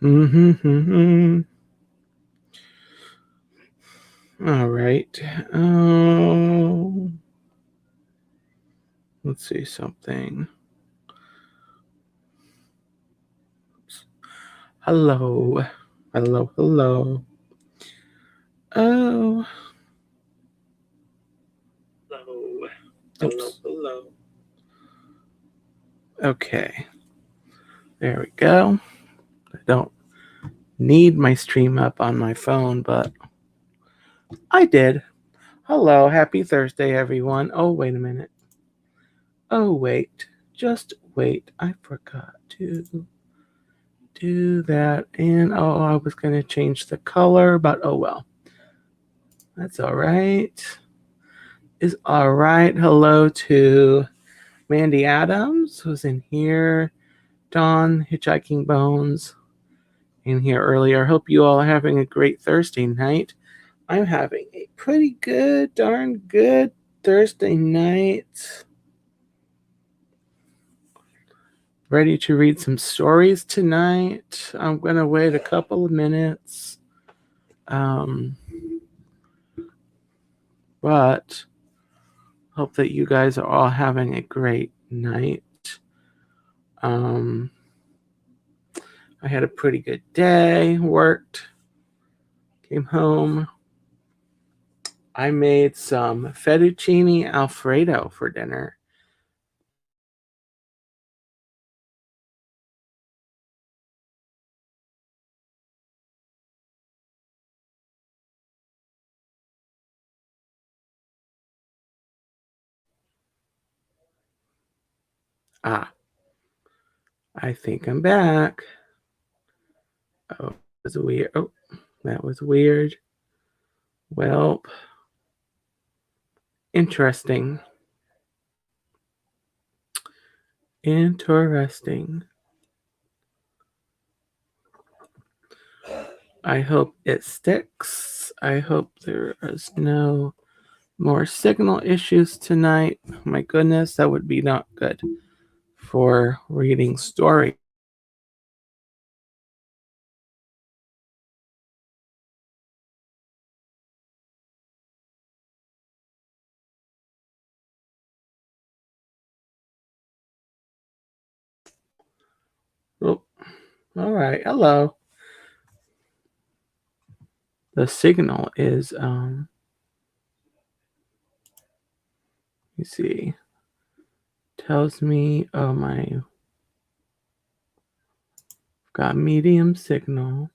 Mm-hmm. All right. Oh, let's see something. Hello. Hello, hello. Oh. Hello. Oops. Hello. Okay. There we go. I don't need my stream up on my phone, but I did. Hello. Happy Thursday, everyone. Oh, wait a minute. Oh, wait. Just wait. I forgot to do that. And oh, I was going to change the color, but oh well. That's all right. Is all right. Hello to Mandy Adams, who's in here. Dawn, Hitchhiking Bones, in here earlier. Hope you all are having a great Thursday night. I'm having a pretty good, darn good Thursday night. Ready to read some stories tonight. I'm going to wait a couple of minutes. But hope that you guys are all having a great night. I had a pretty good day, worked, came home. I made some fettuccine Alfredo for dinner. Ah, I think I'm back. Oh, that was weird. Oh, that was weird. Well, interesting. Interesting. I hope it sticks. I hope there is no more signal issues tonight. My goodness, that would be not good for reading story. Oh, all right. Hello. The signal is you see, tells me, oh my, got medium signal.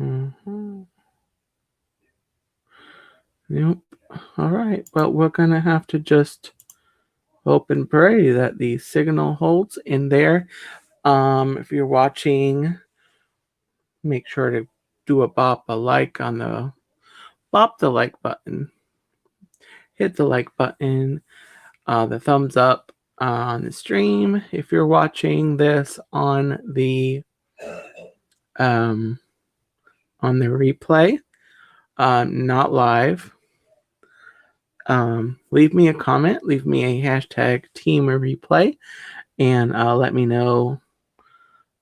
Mm-hmm. Nope. All right. Well, we're going to have to just hope and pray that the signal holds in there. If you're watching, make sure to do a like on the bop the like button. Hit the like button, the thumbs up on the stream. If you're watching this um, on the replay, not live, leave me a comment, leave me a hashtag team replay, and let me know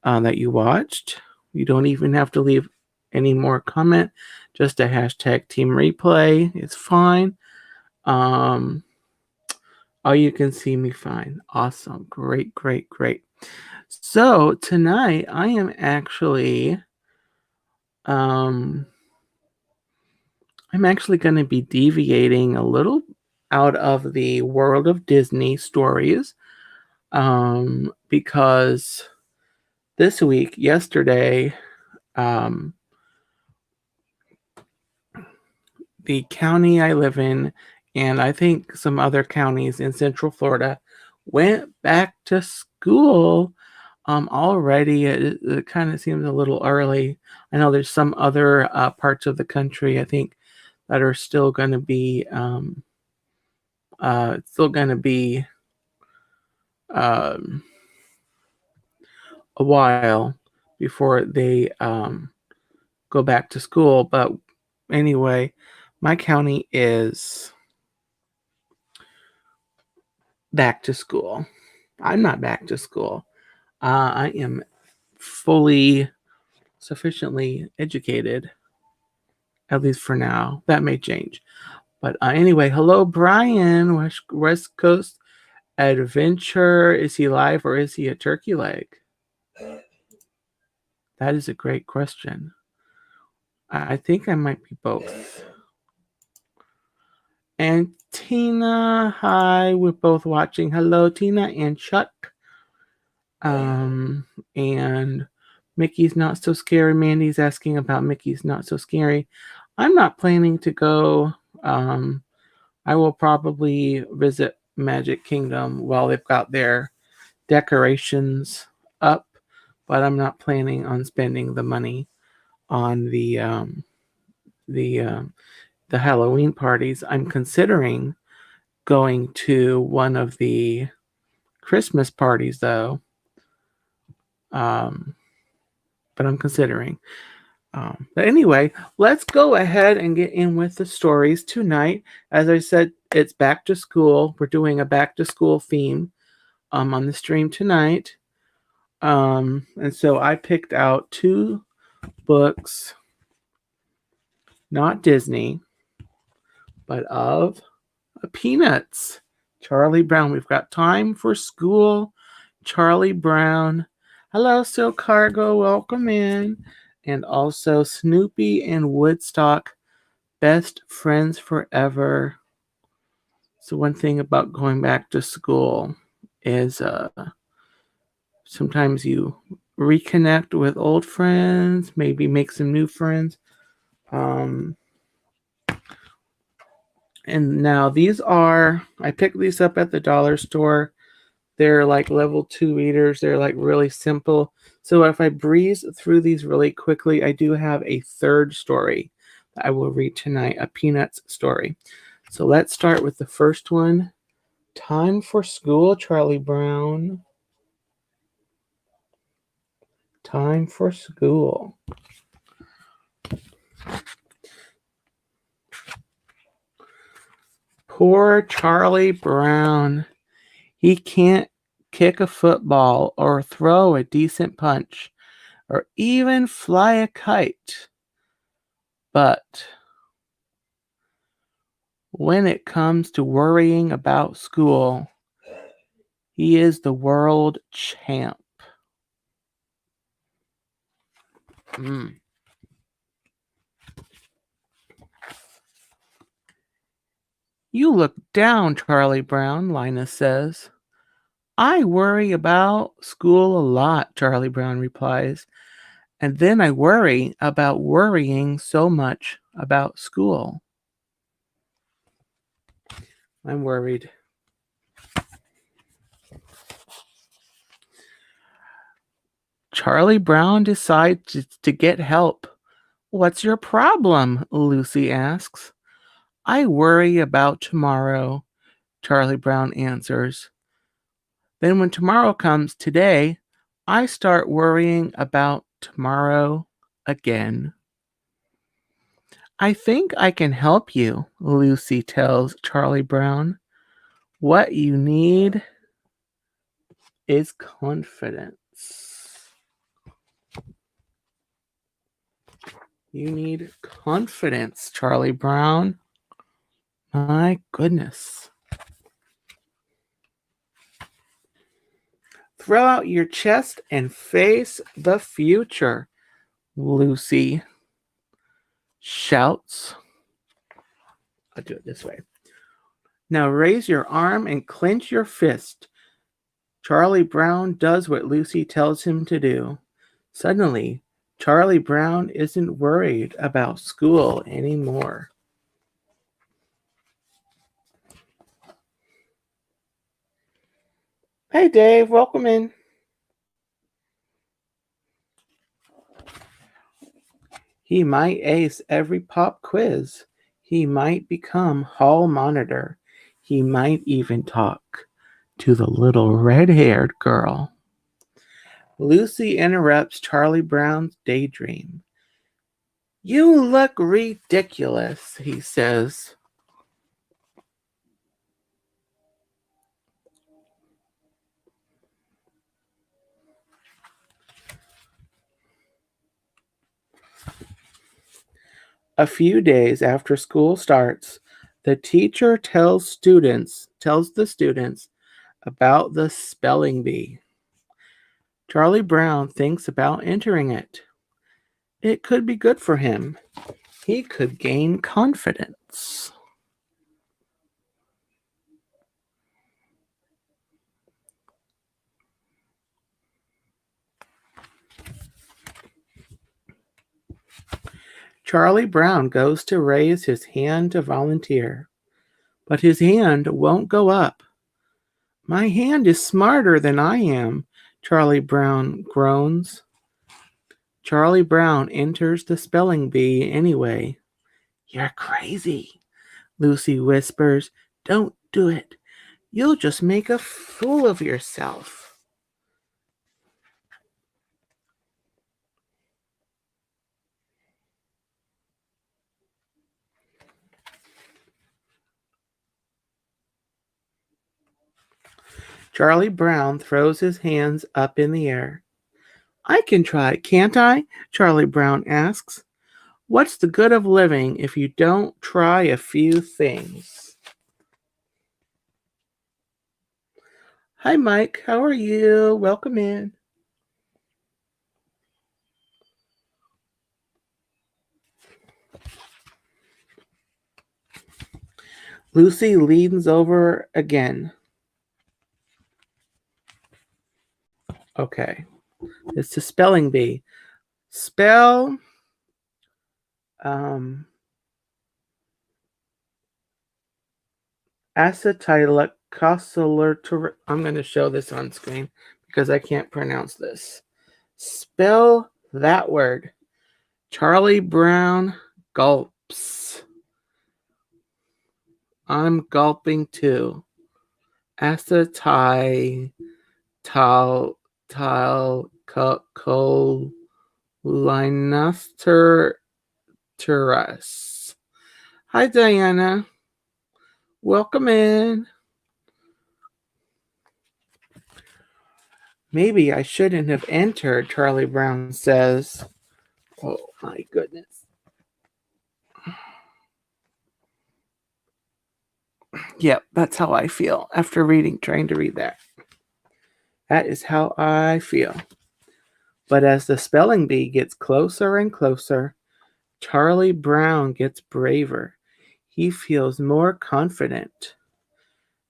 that you watched. You don't even have to leave any more comment, just a hashtag team replay. It's fine. Oh, you can see me fine. Awesome. Great, great, great. So tonight I am actually I'm actually going to be deviating a little out of the world of Disney stories because this week, yesterday, the county I live in, and I think some other counties in Central Florida, went back to school already. It kind of seems a little early. I know there's some other parts of the country, I think, that are still going to be um, a while before they go back to school. But anyway, my county is back to school. I'm not back to school. I am fully, sufficiently educated, at least for now. That may change. But anyway, hello, Brian, West Coast Adventure. Is he live or is he a turkey leg? That is a great question. I think I might be both. And Tina, hi, we're both watching. Hello, Tina and Chuck. And Mickey's Not So Scary. Mandy's asking about Mickey's Not So Scary. I'm not planning to go. I will probably visit Magic Kingdom while they've got their decorations up, but I'm not planning on spending the money on the Halloween parties. I'm considering going to one of the Christmas parties though. But I'm considering. But anyway, let's go ahead and get in with the stories tonight. As I said, it's back to school. We're doing a back to school theme on the stream tonight. And so I picked out 2 books, not Disney, but of Peanuts. Charlie Brown. We've got Time for School, Charlie Brown. Hello, Silk Cargo. Welcome in. And also Snoopy and Woodstock, Best Friends Forever. So one thing about going back to school is sometimes you reconnect with old friends, maybe make some new friends. And now these are, I picked these up at the dollar store. They're like level 2 readers. They're like really simple. So if I breeze through these really quickly, I do have a 3rd story that I will read tonight, a Peanuts story. So let's start with the first one. Time for School, Charlie Brown. Time for School. Poor Charlie Brown. He can't kick a football or throw a decent punch or even fly a kite. But when it comes to worrying about school, he is the world champ. You look down, Charlie Brown, Linus says. I worry about school a lot, Charlie Brown replies. And then I worry about worrying so much about school. I'm worried. Charlie Brown decides to get help. What's your problem? Lucy asks. I worry about tomorrow, Charlie Brown answers. Then when tomorrow comes today, I start worrying about tomorrow again. I think I can help you, Lucy tells Charlie Brown. What you need is confidence. You need confidence, Charlie Brown. My goodness. Throw out your chest and face the future, Lucy shouts. I'll do it this way. Now raise your arm and clench your fist. Charlie Brown does what Lucy tells him to do. Suddenly, Charlie Brown isn't worried about school anymore. Hey Dave, welcome in. He might ace every pop quiz. He might become hall monitor. He might even talk to the little red-haired girl. Lucy interrupts Charlie Brown's daydream. You look ridiculous, he says. A few days after school starts, the teacher tells the students about the spelling bee. Charlie Brown thinks about entering it. It could be good for him. He could gain confidence. Charlie Brown goes to raise his hand to volunteer, but his hand won't go up. My hand is smarter than I am, Charlie Brown groans. Charlie Brown enters the spelling bee anyway. You're crazy, Lucy whispers. Don't do it. You'll just make a fool of yourself. Charlie Brown throws his hands up in the air. I can try, can't I? Charlie Brown asks. What's the good of living if you don't try a few things? Hi, Mike. How are you? Welcome in. Lucy leans over again. Okay. It's the spelling bee. Spell acetylcholine. I'm going to show this on screen because I can't pronounce this. Spell that word. Charlie Brown gulps. I'm gulping too. Acetylcholine. Linus. Hi, Diana. Welcome in. Maybe I shouldn't have entered, Charlie Brown says. Oh, my goodness. Yep, that's how I feel after trying to read that. That is how I feel. But as the spelling bee gets closer and closer, Charlie Brown gets braver. He feels more confident.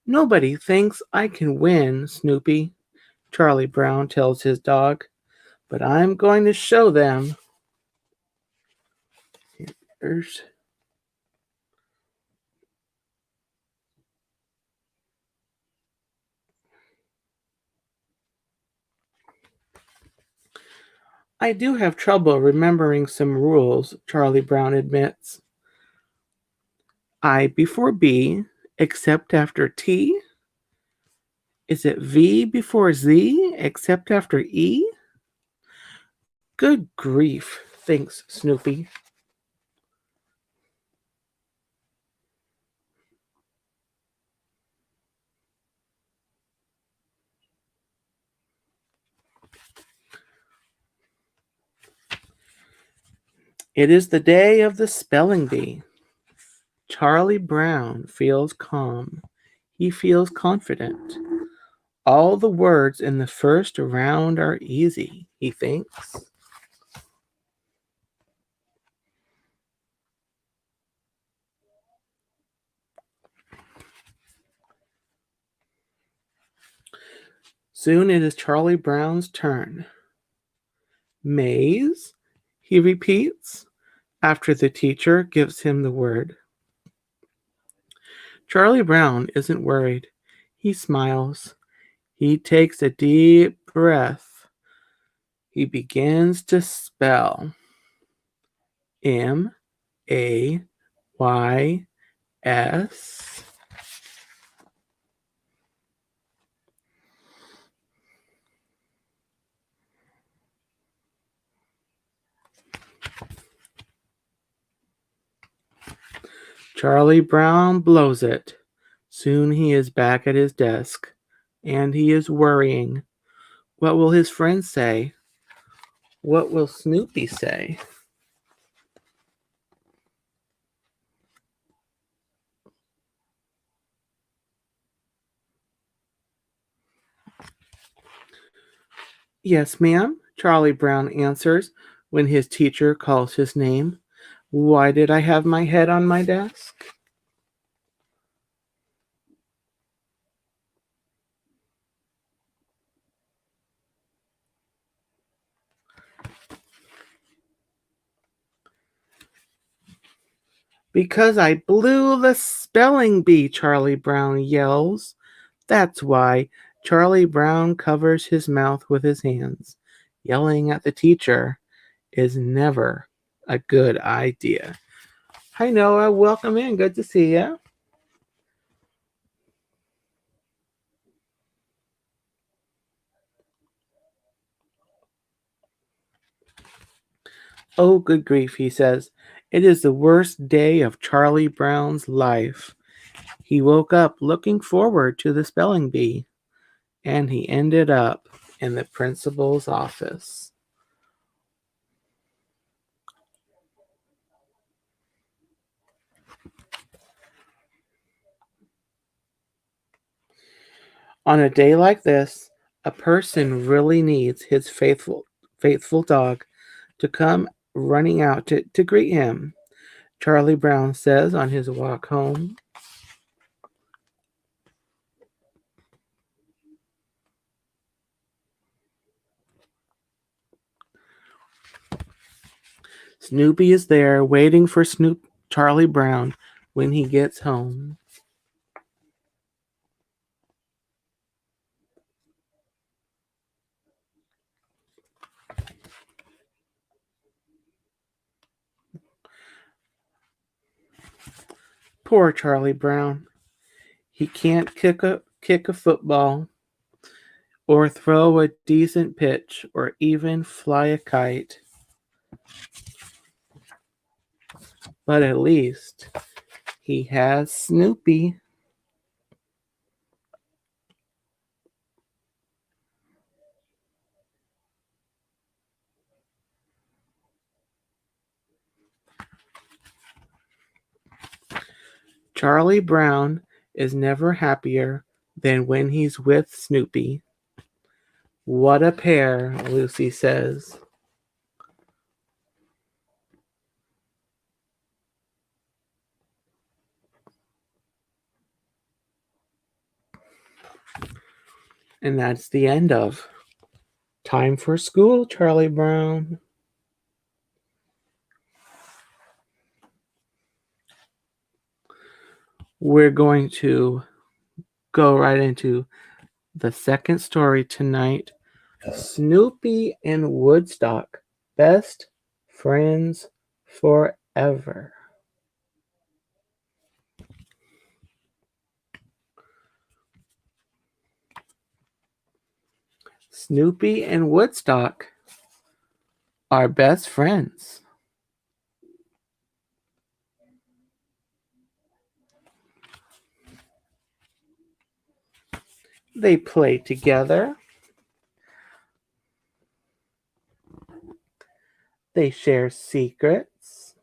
Nobody thinks I can win, Snoopy, Charlie Brown tells his dog, but I'm going to show them. I do have trouble remembering some rules, Charlie Brown admits. I before B, except after T? Is it V before Z, except after E? Good grief, thinks Snoopy. It is the day of the spelling bee. Charlie Brown feels calm. He feels confident. All the words in the first round are easy, he thinks. Soon it is Charlie Brown's turn. Maze, he repeats, after the teacher gives him the word. Charlie Brown isn't worried. He smiles. He takes a deep breath. He begins to spell. M-A-Y-S. Charlie Brown blows it. Soon he is back at his desk, and he is worrying. What will his friends say? What will Snoopy say? Yes, ma'am, Charlie Brown answers when his teacher calls his name. Why did I have my head on my desk? Because I blew the spelling bee, Charlie Brown yells. That's why Charlie Brown covers his mouth with his hands. Yelling at the teacher is never a good idea. Hi, Noah. Welcome in. Good to see you. Oh, good grief, he says. It is the worst day of Charlie Brown's life. He woke up looking forward to the spelling bee, and he ended up in the principal's office. On a day like this, a person really needs his faithful dog to come running out to greet him, Charlie Brown says on his walk home. Snoopy is there waiting for Charlie Brown when he gets home. Poor Charlie Brown. He can't kick a football or throw a decent pitch or even fly a kite. But at least he has Snoopy. Charlie Brown is never happier than when he's with Snoopy. What a pair, Lucy says. And that's the end of Time for School, Charlie Brown. We're going to go right into the second story tonight. Snoopy and Woodstock, best friends forever. Snoopy and Woodstock are best friends. They play together. They share secrets.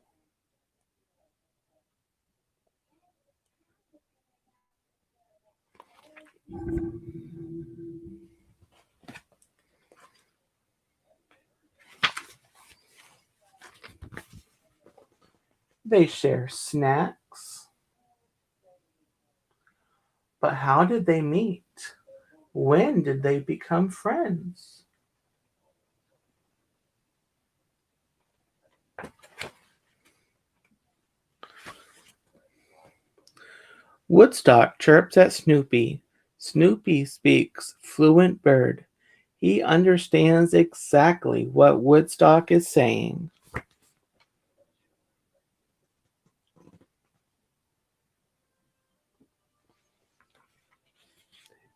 They share snacks. But how did they meet? When did they become friends? Woodstock chirps at Snoopy. Snoopy speaks fluent bird. He understands exactly what Woodstock is saying.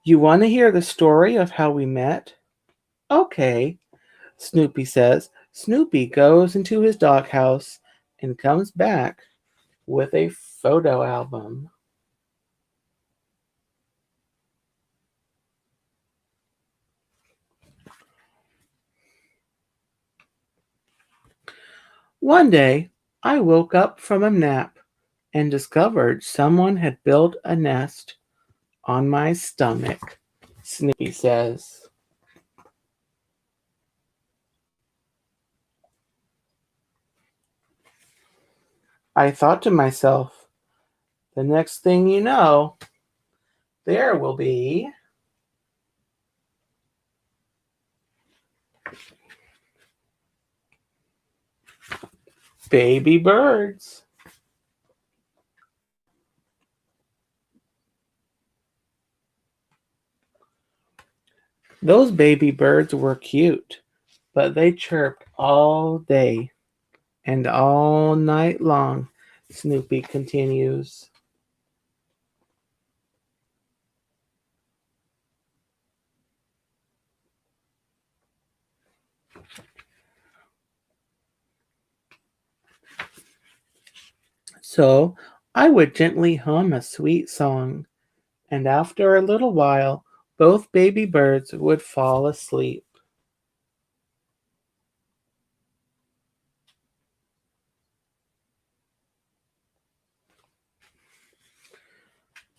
You want to hear the story of how we met? Okay, Snoopy says. Snoopy goes into his doghouse and comes back with a photo album. One day, I woke up from a nap and discovered someone had built a nest on my stomach, Snoopy says. I thought to myself, the next thing you know, there will be baby birds. Those baby birds were cute, but they chirped all day and all night long, Snoopy continues. So I would gently hum a sweet song, and after a little while, both baby birds would fall asleep.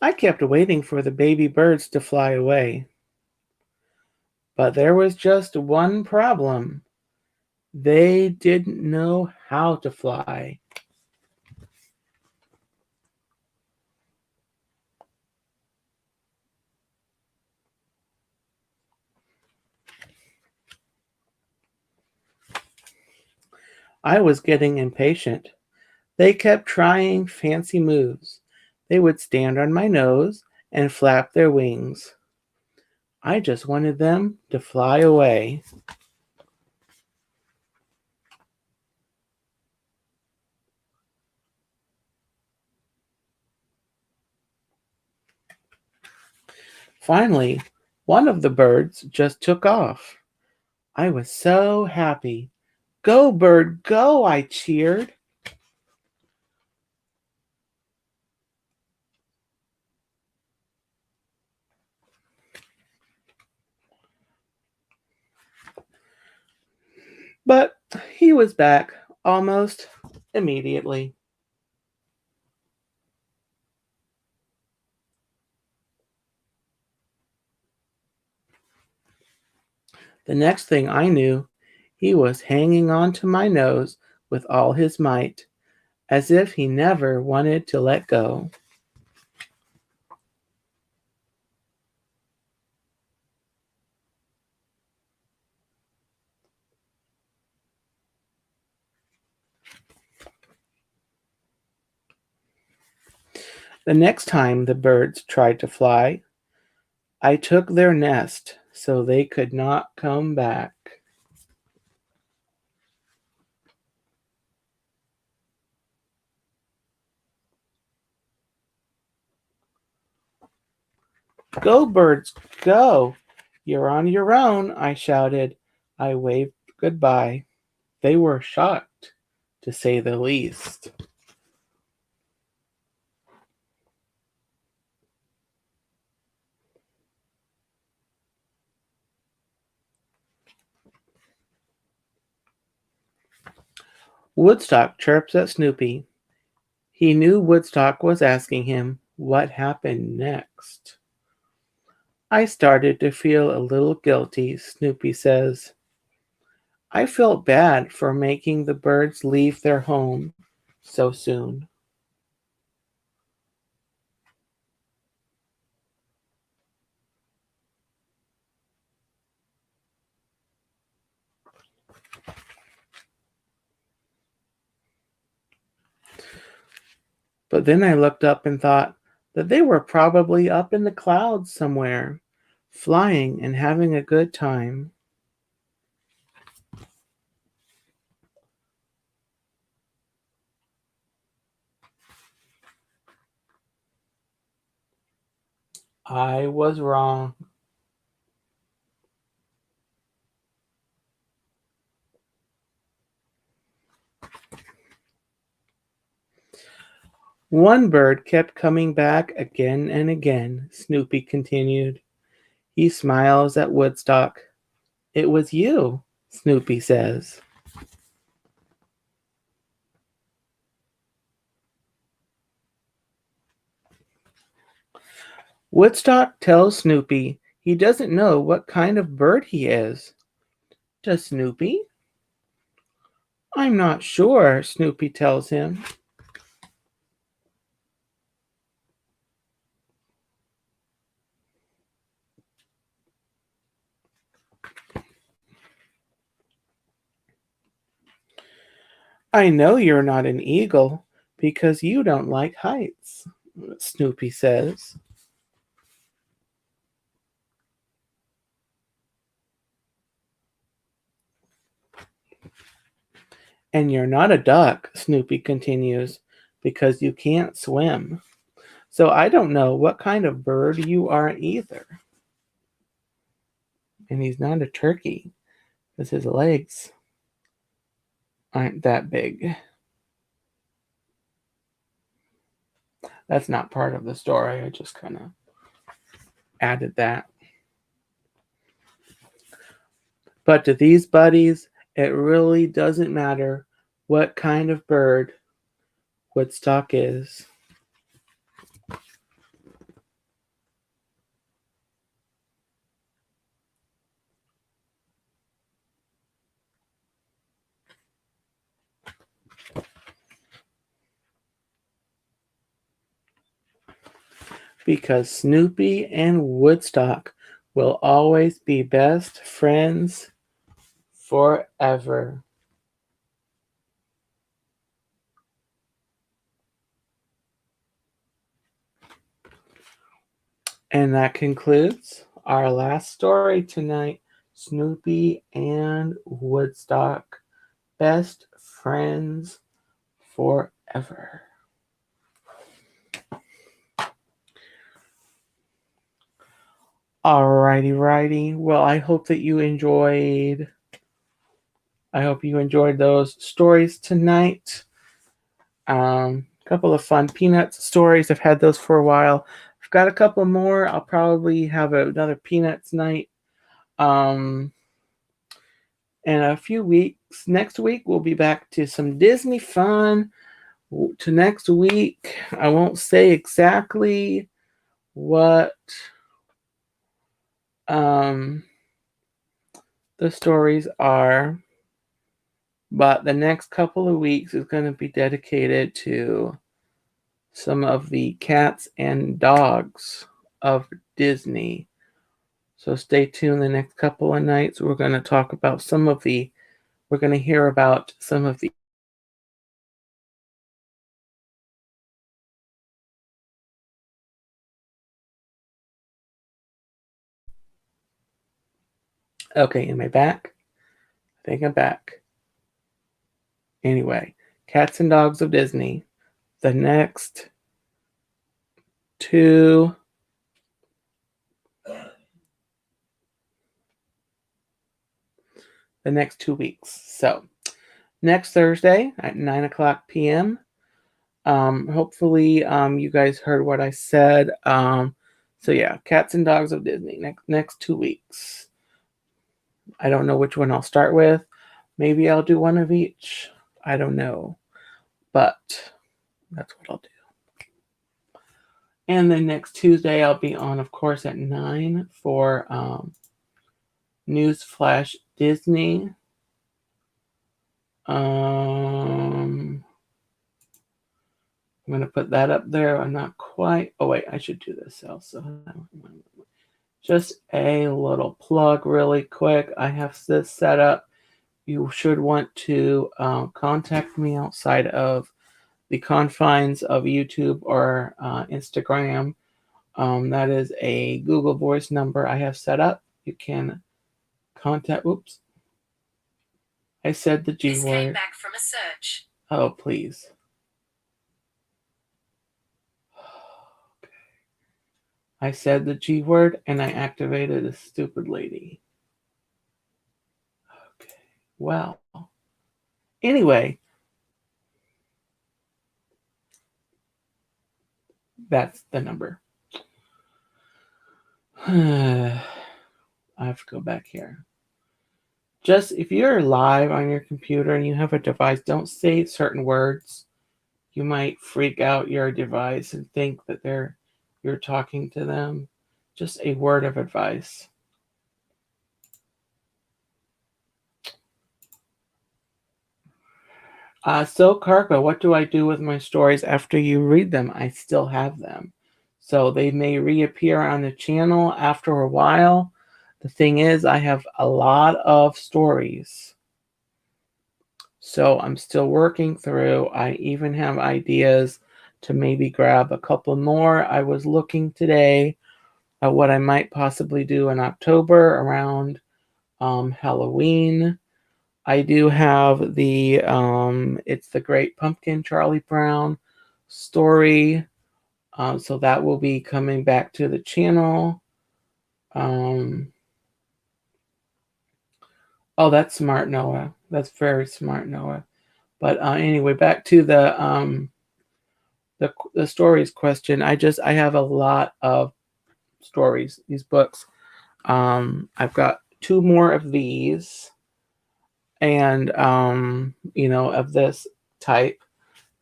I kept waiting for the baby birds to fly away. But there was just one problem. They didn't know how to fly. I was getting impatient. They kept trying fancy moves. They would stand on my nose and flap their wings. I just wanted them to fly away. Finally, one of the birds just took off. I was so happy. Go, bird, go, I cheered. But he was back almost immediately. The next thing I knew, he was hanging on to my nose with all his might, as if he never wanted to let go. The next time the birds tried to fly, I took their nest so they could not come back. Go, birds, go! You're on your own, I shouted. I waved goodbye. They were shocked, to say the least. Woodstock chirps at Snoopy. He knew Woodstock was asking him what happened next. I started to feel a little guilty, Snoopy says. I felt bad for making the birds leave their home so soon. But then I looked up and thought that they were probably up in the clouds somewhere, flying and having a good time. I was wrong. One bird kept coming back again and again, Snoopy continued. He smiles at Woodstock. It was you, Snoopy says. Woodstock tells Snoopy he doesn't know what kind of bird he is. Does Snoopy? I'm not sure, Snoopy tells him. I know you're not an eagle because you don't like heights, Snoopy says. And you're not a duck, Snoopy continues, because you can't swim. So I don't know what kind of bird you are either. And he's not a turkey, because his legs aren't that big. That's not part of the story. I just kind of added that. But to these buddies, it really doesn't matter what kind of bird Woodstock is. Because Snoopy and Woodstock will always be best friends forever. And that concludes our last story tonight, Snoopy and Woodstock, best friends forever. Alrighty. Well, I hope you enjoyed those stories tonight. A couple of fun Peanuts stories. I've had those for a while. I've got a couple more. I'll probably have another Peanuts night. In a few weeks. Next week, we'll be back to some Disney fun. To next week, I won't say exactly what the stories are, but the next couple of weeks is going to be dedicated to some of the cats and dogs of Disney. So stay tuned the next couple of nights. We're going to talk about we're going to hear about some of the Okay, am I back? I think I'm back. Anyway, Cats and Dogs of Disney. The next 2 weeks. So next Thursday at 9:00 p.m. Hopefully you guys heard what I said. So yeah, Cats and Dogs of Disney next 2 weeks. I don't know which one I'll start with. Maybe I'll do one of each. I don't know. But that's what I'll do. And then next Tuesday I'll be on, of course, at 9 for News Flash Disney. I'm going to put that up there. I'm not quite. Oh, wait, I should do this also. Just a little plug really quick. I have this set up. You should want to contact me outside of the confines of YouTube or Instagram. That is a Google Voice number I have set up. You can contact. Oops. I said the G word. Came back from a search. Oh, please. Okay. I said the G word and I activated a stupid lady. Okay. Well. Anyway. That's the number. I have to go back here. Just if you're live on your computer and you have a device, don't say certain words. You might freak out your device and think that you're talking to them. Just a word of advice. So Karka, what do I do with my stories after you read them? I still have them. So they may reappear on the channel after a while. The thing is, I have a lot of stories. So I'm still working through. I even have ideas to maybe grab a couple more. I was looking today at what I might possibly do in October around Halloween. I do have the It's the Great Pumpkin Charlie Brown story. So that will be coming back to the channel. Oh, that's smart, Noah. That's very smart, Noah. But anyway, back to the stories question. I have a lot of stories, these books. I've got 2 more of these, and of this type.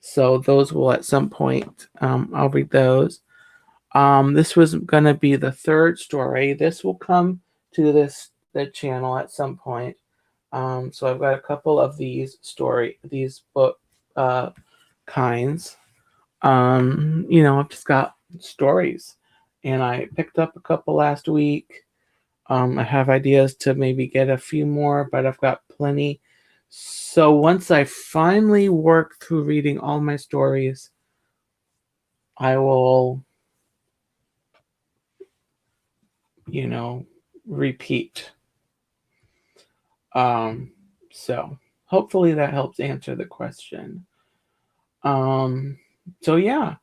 So those will at some point, I'll read those. This was gonna be the 3rd story. This will come to the channel at some point. So I've got a couple of these book kinds. I've just got stories, and I picked up a couple last week. I have ideas to maybe get a few more, but I've got plenty. So once I finally work through reading all my stories, I will, repeat. So hopefully that helps answer the question. So yeah.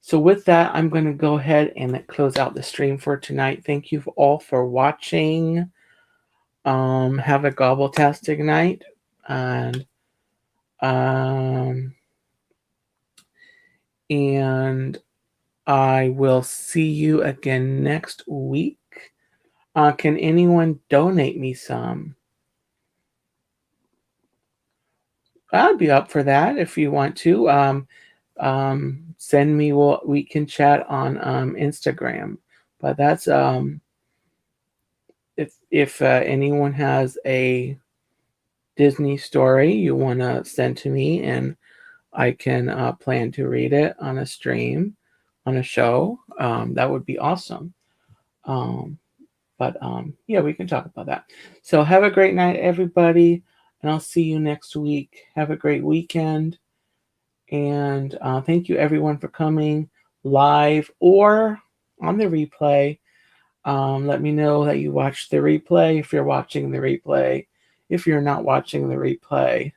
So with that, I'm going to go ahead and close out the stream for tonight. Thank you all for watching. Have a gobbletastic night, and I will see you again next week. Can anyone donate me some? I'd be up for that if you want to. Send me. We can chat on Instagram. But that's if anyone has a Disney story you want to send to me, and I can plan to read it on a stream, on a show, that would be awesome. But yeah, we can talk about that. So have a great night, everybody, and I'll see you next week. Have a great weekend, and thank you everyone for coming live or on the replay. Let me know that you watched the replay if you're watching the replay. If you're not watching the replay,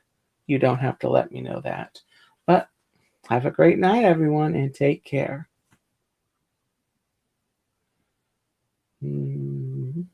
you don't have to let me know that. But have a great night, everyone, and take care. Mm-hmm.